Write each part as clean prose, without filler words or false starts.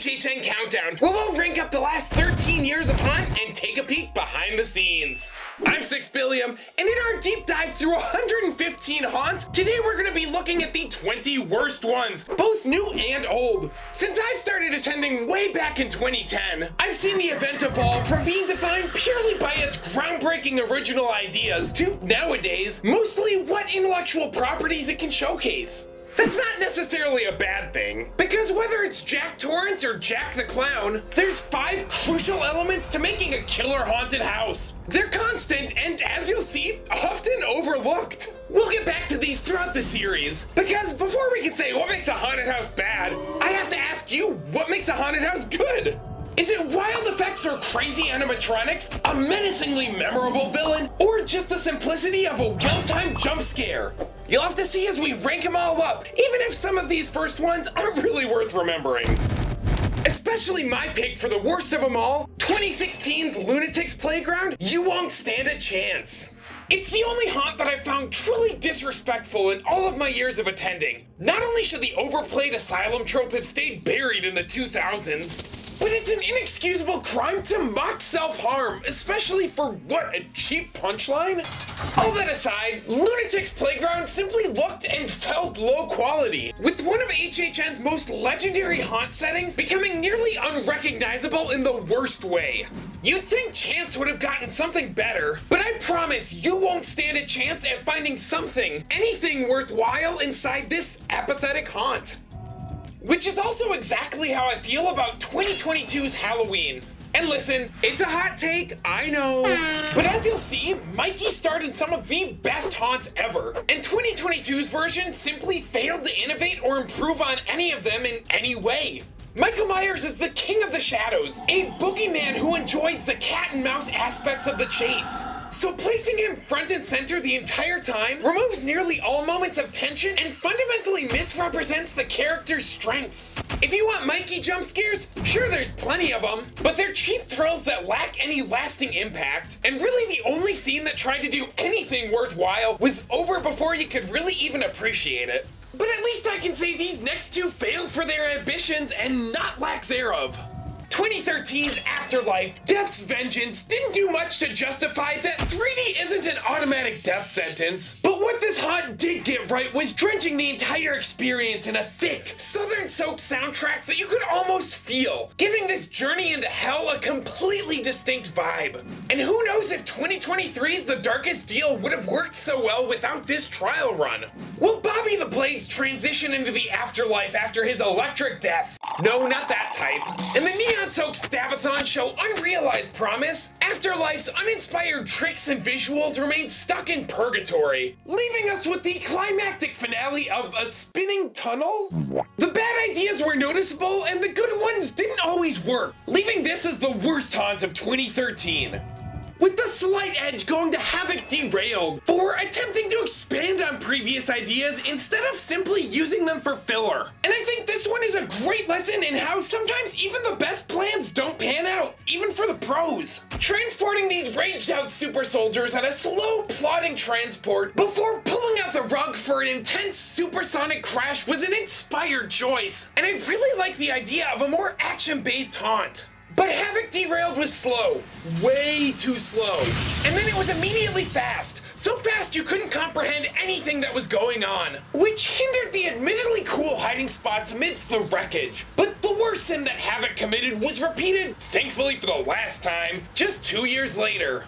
HHN Countdown, where we'll rank up the last 13 years of haunts and take a peek behind the scenes. I'm 6 Billiam, and in our deep dive through 115 haunts, today we're going to be looking at the 20 worst ones, both new and old. Since I started attending way back in 2010, I've seen the event evolve from being defined purely by its groundbreaking original ideas to, nowadays, mostly what intellectual properties it can showcase. That's not necessarily a bad thing, because whether it's Jack Torrance or Jack the Clown, there's 5 crucial elements to making a killer haunted house. They're constant and, as you'll see, often overlooked. We'll get back to these throughout the series, because before we can say what makes a haunted house bad, I have to ask you, what makes a haunted house good? Is it wild effects or crazy animatronics, a menacingly memorable villain, or just the simplicity of a well-timed jump scare? You'll have to see as we rank them all up, even if some of these first ones aren't really worth remembering. Especially my pick for the worst of them all, 2016's Lunatics Playground, You Won't Stand a Chance. It's the only haunt that I've found truly disrespectful in all of my years of attending. Not only should the overplayed asylum trope have stayed buried in the 2000s, but it's an inexcusable crime to mock self-harm, especially for, what, a cheap punchline? All that aside, Lunatics Playground simply looked and felt low quality, with one of HHN's most legendary haunt settings becoming nearly unrecognizable in the worst way. You'd think Chance would have gotten something better, but I promise you won't stand a chance at finding something, anything worthwhile inside this apathetic haunt. Which is also exactly how I feel about 2022's Halloween. And listen, it's a hot take, I know. But as you'll see, Mikey starred in some of the best haunts ever. And 2022's version simply failed to innovate or improve on any of them in any way. Michael Myers is the king of the shadows, a boogeyman who enjoys the cat and mouse aspects of the chase. So placing him front and center the entire time removes nearly all moments of tension and fundamentally misrepresents the character's strengths. If you want Mikey jump scares, sure, there's plenty of them, but they're cheap thrills that lack any lasting impact, and really the only scene that tried to do anything worthwhile was over before you could really even appreciate it. But at least I can say these next two failed for their ambitions and not lack thereof. 2013's Afterlife, Death's Vengeance didn't do much to justify that 3D isn't an automatic death sentence. But what this haunt did get right was drenching the entire experience in a thick, southern-soaked soundtrack that you could almost feel, giving this journey into hell a completely distinct vibe. And who knows if 2023's The Darkest Deal would have worked so well without this trial run. Will Bobby the Blades transition into the afterlife after his electric death? No, not that type. And the neon-soaked Stabathon show unrealized promise, Afterlife's uninspired tricks and visuals remain stuck in purgatory, leaving us with the climactic finale of a spinning tunnel? The bad ideas were noticeable and the good ones didn't always work, leaving this as the worst haunt of 2013. With the slight edge going to Havoc Derailed for attempting to expand on previous ideas instead of simply using them for filler. And I think this one is a great lesson in how sometimes even the best plans don't pan out, even for the pros. Transporting these raged out super soldiers on a slow plodding transport before pulling out the rug for an intense supersonic crash was an inspired choice. And I really like the idea of a more action-based haunt. But Havoc Derailed was slow, way too slow, and then it was immediately fast, so fast you couldn't comprehend anything that was going on, which hindered the admittedly cool hiding spots amidst the wreckage. But the worst sin that Havoc committed was repeated, thankfully for the last time, just 2 years later.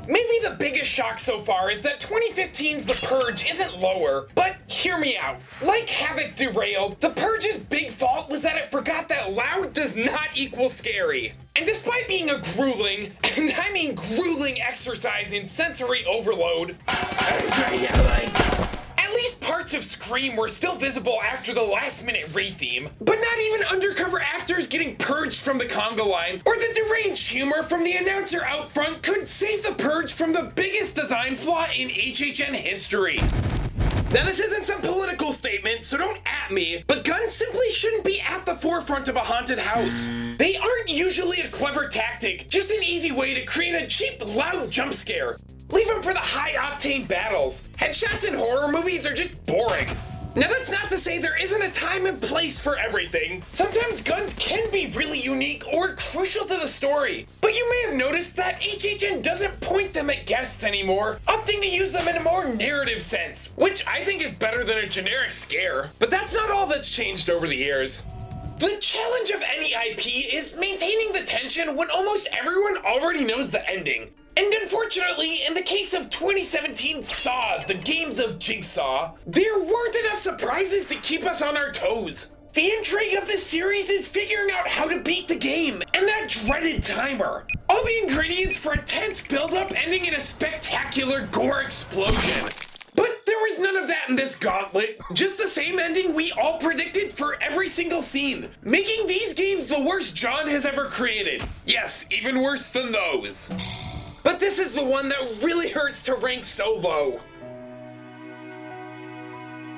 Maybe the biggest shock so far is that 2015's The Purge isn't lower, but hear me out. Like Havoc Derailed, The Purge's big fault was that it forgot that loud does not equal scary. And despite being a grueling, and I mean grueling exercise in sensory overload, at least parts of Scream were still visible after the last-minute retheme, but not even undercover actors getting purged from the conga line, or the deranged humor from the announcer out front could save The Purge from the biggest design flaw in HHN history. Now this isn't some political statement, so don't at me, but guns simply shouldn't be at the forefront of a haunted house. They aren't usually a clever tactic, just an easy way to create a cheap, loud jump scare. Leave them for the high-octane battles. Headshots in horror movies are just boring. Now that's not to say there isn't a time and place for everything. Sometimes guns can be really unique or crucial to the story, but you may have noticed that HHN doesn't point them at guests anymore, opting to use them in a more narrative sense, which I think is better than a generic scare. But that's not all that's changed over the years. The challenge of any IP is maintaining the tension when almost everyone already knows the ending. And unfortunately, in the case of 2017 Saw, the games of Jigsaw, there weren't enough surprises to keep us on our toes. The intrigue of this series is figuring out how to beat the game, and that dreaded timer. All the ingredients for a tense build-up ending in a spectacular gore explosion. But there was none of that in this gauntlet, just the same ending we all predicted for every single scene, making these games the worst John has ever created. Yes, even worse than those. But this is the one that really hurts to rank so low.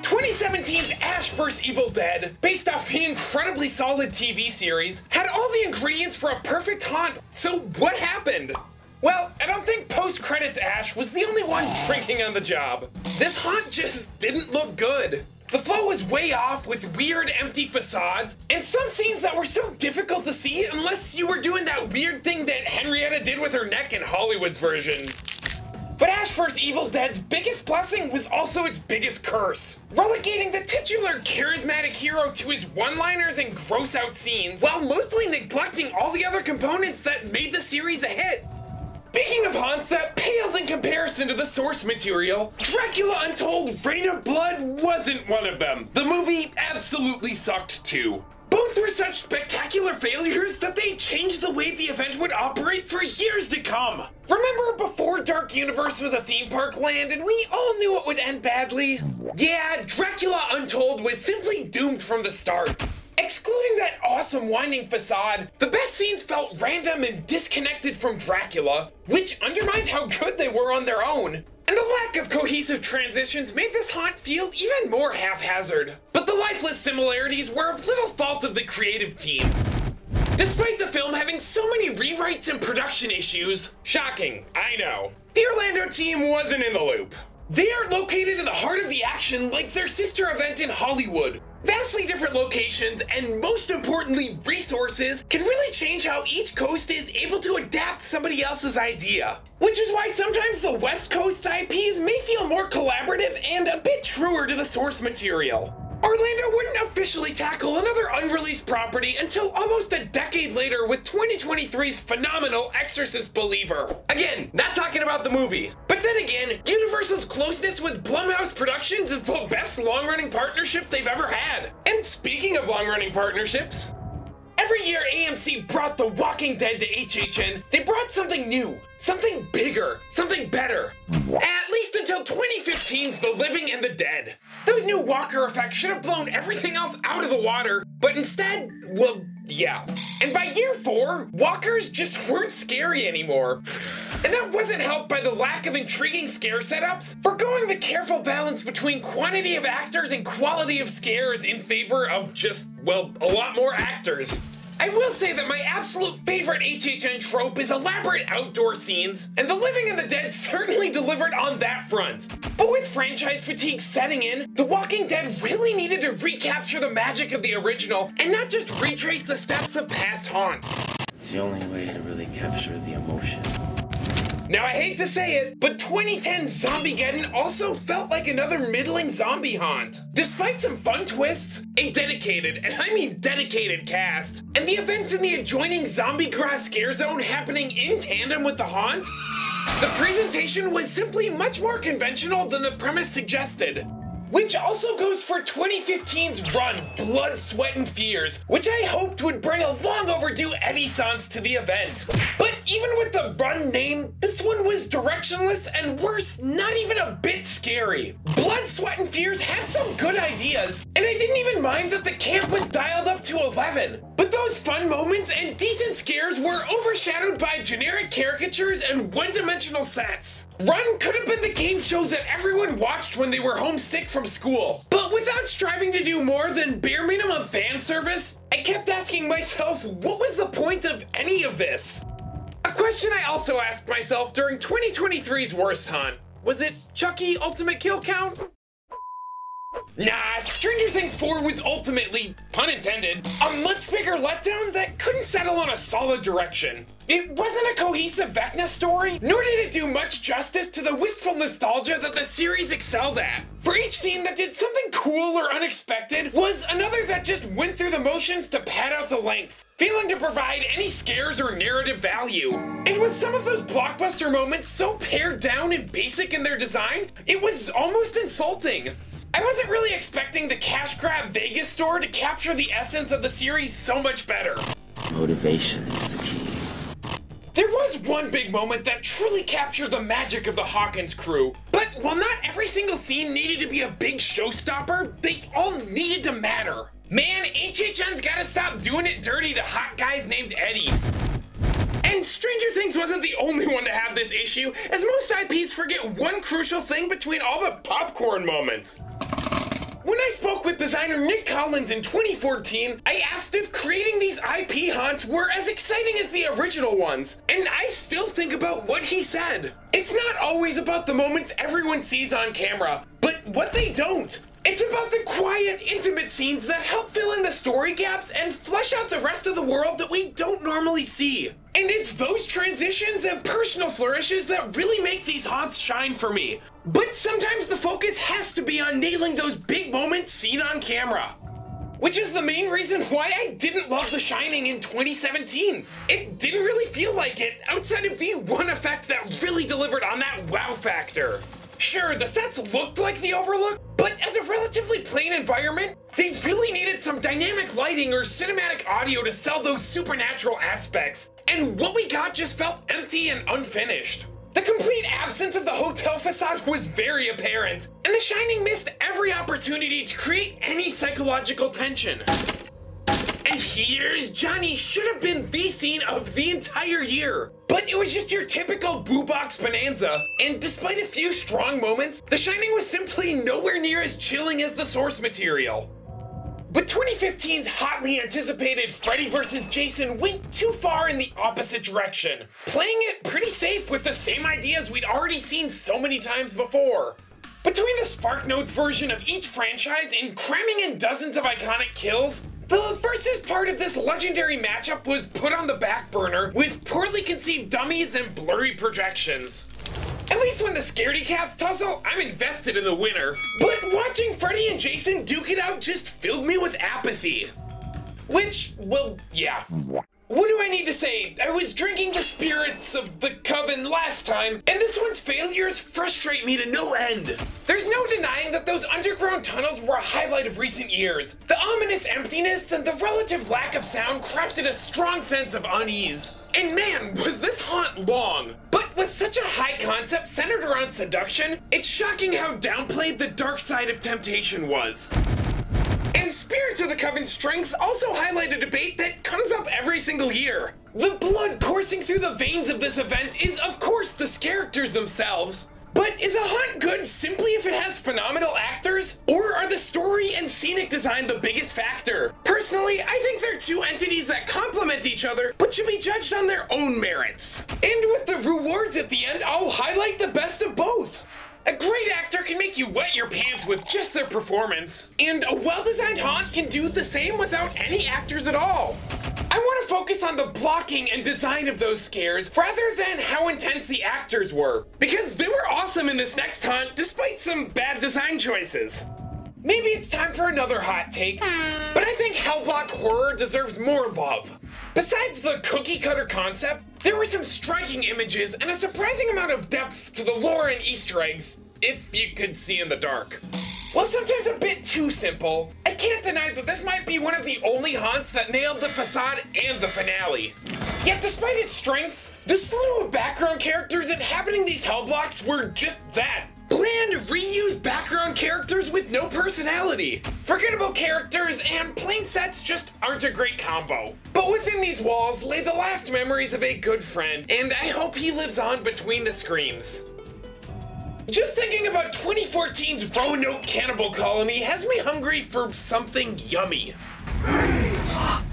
2017's Ash vs. Evil Dead, based off the incredibly solid TV series, had all the ingredients for a perfect haunt, so what happened? Well, I don't think post-credits Ash was the only one drinking on the job. This haunt just didn't look good. The flow was way off with weird empty facades, and some scenes that were so difficult to see unless you were doing that weird thing that Henrietta did with her neck in Hollywood's version. But Ash vs. Evil Dead's biggest blessing was also its biggest curse, relegating the titular charismatic hero to his one-liners and gross-out scenes, while mostly neglecting all the other components that made the series a hit. Speaking of haunts that paled in comparison to the source material, Dracula Untold Reign of Blood wasn't one of them. The movie absolutely sucked too. Both were such spectacular failures that they changed the way the event would operate for years to come. Remember before Dark Universe was a theme park land and we all knew it would end badly? Yeah, Dracula Untold was simply doomed from the start. Excluding that awesome winding facade, the best scenes felt random and disconnected from Dracula, which undermined how good they were on their own. And the lack of cohesive transitions made this haunt feel even more haphazard. But the lifeless similarities were of little fault of the creative team. Despite the film having so many rewrites and production issues, shocking, I know, the Orlando team wasn't in the loop. They are located in the heart of the action like their sister event in Hollywood. Vastly different locations and, most importantly, resources can really change how each coast is able to adapt somebody else's idea. Which is why sometimes the West Coast IPs may feel more collaborative and a bit truer to the source material. Orlando wouldn't officially tackle another unreleased property until almost a decade later with 2023's phenomenal Exorcist Believer. Again, not talking about the movie. But then again, Universal's closeness with Blumhouse Productions is the best long-running partnership they've ever had. And speaking of long-running partnerships, every year AMC brought The Walking Dead to HHN, they brought something new, something bigger, something better. At least until 2015's The Living and the Dead. Those new Walker effects should have blown everything else out of the water, but instead, well, yeah. And by year 4, Walkers just weren't scary anymore. And that wasn't helped by the lack of intriguing scare setups, forgoing the careful balance between quantity of actors and quality of scares in favor of just, well, a lot more actors. I will say that my absolute favorite HHN trope is elaborate outdoor scenes, and The Living and the Dead certainly delivered on that front. But with franchise fatigue setting in, The Walking Dead really needed to recapture the magic of the original and not just retrace the steps of past haunts. It's the only way to really capture the emotion. Now, I hate to say it, but 2010's Zombiegeddon also felt like another middling zombie haunt. Despite some fun twists, a dedicated, and I mean dedicated cast, and the events in the adjoining Zombie Grass Scare Zone happening in tandem with the haunt, the presentation was simply much more conventional than the premise suggested. Which also goes for 2015's run, Blood, Sweat, and Fears, which I hoped would bring a long overdue Eddie-sance to the event. But even with the run name, this one was directionless and worse, not even a bit scary. Blood, Sweat, and Fears had some good ideas, and I didn't even mind that the camp was dialed up to 11. But those fun moments and decent scares were overshadowed by generic caricatures and one-dimensional sets. Run could have been the game show that everyone watched when they were homesick from school. But without striving to do more than bare minimum fan service, I kept asking myself, what was the point of any of this? A question I also asked myself during 2023's Worst Haunt. Was it Chucky Ultimate Kill Count? Nah, Stranger Things 4 was ultimately, pun intended, a much bigger letdown that couldn't settle on a solid direction. It wasn't a cohesive Vecna story, nor did it do much justice to the wistful nostalgia that the series excelled at. For each scene that did something cool or unexpected was another that just went through the motions to pad out the length, failing to provide any scares or narrative value. And with some of those blockbuster moments so pared down and basic in their design, it was almost insulting. I wasn't really expecting the cash grab Vegas store to capture the essence of the series so much better. Motivation is the key. There was one big moment that truly captured the magic of the Hawkins crew. But while not every single scene needed to be a big showstopper, they all needed to matter. Man, HHN's gotta stop doing it dirty to hot guys named Eddie. And Stranger Things wasn't the only one to have this issue, as most IPs forget one crucial thing between all the popcorn moments. When I spoke with designer Nick Collins in 2014, I asked if creating these IP haunts were as exciting as the original ones, and I still think about what he said. It's not always about the moments everyone sees on camera, but what they don't. It's about the quiet, intimate scenes that help fill in the story gaps and flesh out the rest of the world that we don't normally see. And it's those transitions and personal flourishes that really make these haunts shine for me. But sometimes the focus has to be on nailing those big moments seen on camera. Which is the main reason why I didn't love The Shining in 2017. It didn't really feel like it, outside of the one effect that really delivered on that wow factor. Sure, the sets looked like the Overlook, but as a relatively plain environment, they really needed some dynamic lighting or cinematic audio to sell those supernatural aspects. And what we got just felt empty and unfinished. The complete absence of the hotel facade was very apparent, and The Shining missed every opportunity to create any psychological tension. And here's Johnny should have been the scene of the entire year. But it was just your typical boo box bonanza, and despite a few strong moments, The Shining was simply nowhere near as chilling as the source material. But 2015's hotly anticipated Freddy vs. Jason went too far in the opposite direction, playing it pretty safe with the same ideas we'd already seen so many times before. Between the SparkNotes version of each franchise and cramming in dozens of iconic kills, the versus part of this legendary matchup was put on the back burner with poorly conceived dummies and blurry projections. At least when the scaredy cats tussle, I'm invested in the winner. But watching Freddy and Jason duke it out just filled me with apathy. Which, well, yeah. What do I need to say? I was drinking the spirits of the coven last time, and this one's failures frustrate me to no end. There's no denying that those underground tunnels were a highlight of recent years. The ominous emptiness and the relative lack of sound crafted a strong sense of unease. And man, was this haunt long. But with such a high concept centered around seduction, it's shocking how downplayed the dark side of temptation was. And Spirits of the Coven's strengths also highlight a debate that comes up every single year. The blood coursing through the veins of this event is of course the characters themselves. But is a haunt good simply if it has phenomenal actors? Or are the story and scenic design the biggest factor? Personally, I think they're two entities that complement each other, but should be judged on their own merits. And with the rewards at the end, I'll highlight the best of both. A great actor can make you wet your pants with just their performance, and a well-designed haunt can do the same without any actors at all. I want to focus on the blocking and design of those scares rather than how intense the actors were, because they were awesome in this next haunt despite some bad design choices. Maybe it's time for another hot take, but I think Hellblock Horror deserves more love. Besides the cookie-cutter concept, there were some striking images and a surprising amount of depth to the lore and Easter eggs, if you could see in the dark. While sometimes a bit too simple, I can't deny that this might be one of the only haunts that nailed the facade and the finale. Yet despite its strengths, the slew of background characters inhabiting these Hellblocks were just that. Bland, reused background characters with no personality. Forgettable characters and plain sets just aren't a great combo. But within these walls lay the last memories of a good friend, and I hope he lives on between the screams. Just thinking about 2014's Roanoke Cannibal Colony has me hungry for something yummy.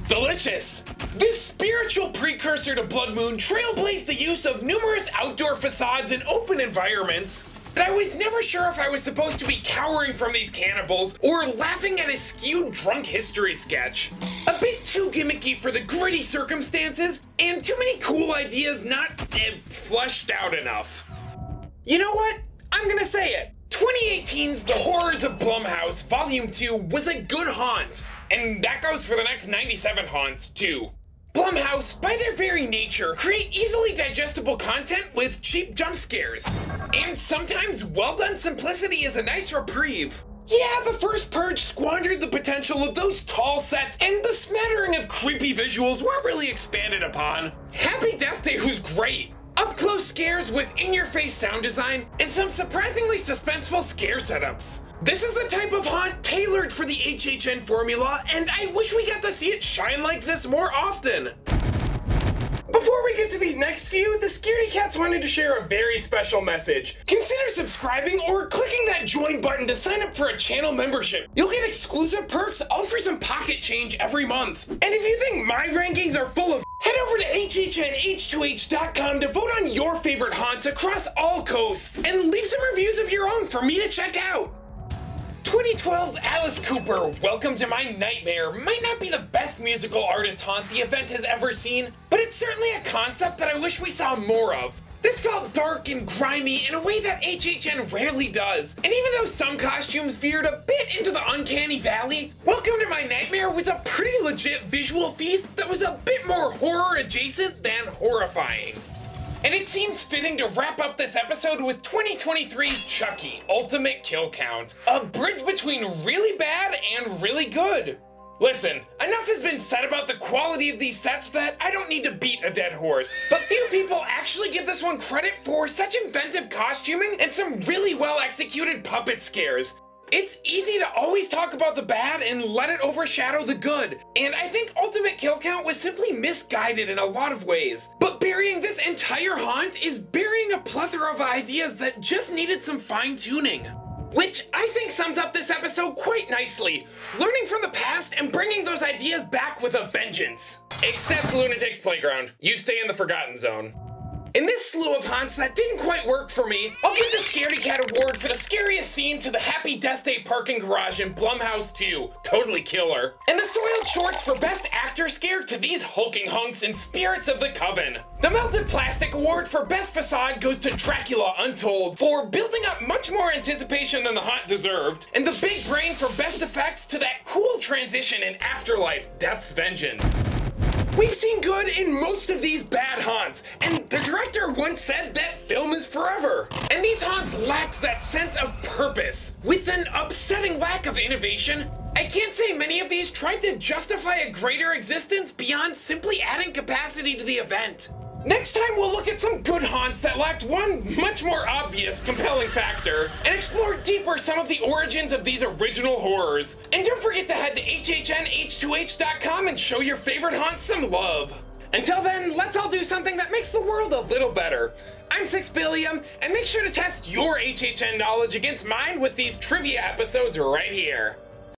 Delicious! This spiritual precursor to Blood Moon trailblazed the use of numerous outdoor facades and open environments, but I was never sure if I was supposed to be cowering from these cannibals or laughing at a skewed drunk history sketch. A bit too gimmicky for the gritty circumstances, and too many cool ideas not flushed out enough. You know what? I'm gonna say it. 2018's The Horrors of Blumhouse Volume 2 was a good haunt, and that goes for the next 97 haunts too. Blumhouse, by their very nature, create easily digestible content with cheap jump scares. And sometimes well-done simplicity is a nice reprieve. Yeah, the first purge squandered the potential of those tall sets, and the smattering of creepy visuals weren't really expanded upon. Happy Death Day was great. Up-close scares with in-your-face sound design, and some surprisingly suspenseful scare setups. This is the type of haunt tailored for the HHN formula, and I wish we got to see it shine like this more often. Before we get to these next few, the Scaredy Cats wanted to share a very special message. Consider subscribing or clicking that join button to sign up for a channel membership. You'll get exclusive perks, all for some pocket change every month. And if you think my rankings are full of head over to HHNH2H.com to vote on your favorite haunts across all coasts, and leave some reviews of your own for me to check out. 2012's Alice Cooper, Welcome to My Nightmare, might not be the best musical artist haunt the event has ever seen, but it's certainly a concept that I wish we saw more of. This felt dark and grimy in a way that HHN rarely does, and even though some costumes veered a bit into the uncanny valley, Welcome to My Nightmare was a pretty legit visual feast that was a bit more horror adjacent than horrifying. And it seems fitting to wrap up this episode with 2023's Chucky, Ultimate Kill Count, a bridge between really bad and really good. Listen, enough has been said about the quality of these sets that I don't need to beat a dead horse, but few people actually give this one credit for such inventive costuming and some really well executed puppet scares. It's easy to always talk about the bad and let it overshadow the good, and I think Ultimate Kill Count was simply misguided in a lot of ways. But burying this entire haunt is burying a plethora of ideas that just needed some fine-tuning. Which I think sums up this episode quite nicely, learning from the past and bringing those ideas back with a vengeance. Except Lunatic's Playground, you stay in the Forgotten Zone. In this slew of haunts that didn't quite work for me, I'll give the Scaredy Cat award for the scariest scene to the Happy Death Day parking garage in Blumhouse 2, totally killer, and the Soiled Shorts for best actor scare to these hulking hunks in Spirits of the Coven. The Melted Plastic award for best facade goes to Dracula Untold for building up much more anticipation than the haunt deserved, and the Big Brain for best effects to that cool transition in Afterlife, Death's Vengeance. We've seen good in most of these bad haunts, and the director once said that film is forever. And these haunts lacked that sense of purpose. With an upsetting lack of innovation, I can't say many of these tried to justify a greater existence beyond simply adding capacity to the event. Next time we'll look at some good haunts that lacked one much more obvious compelling factor, and explore deeper some of the origins of these original horrors. And don't forget to head to HHNH2H.com and show your favorite haunts some love. Until then, let's all do something that makes the world a little better. I'm 6Billiam, and make sure to test your HHN knowledge against mine with these trivia episodes right here.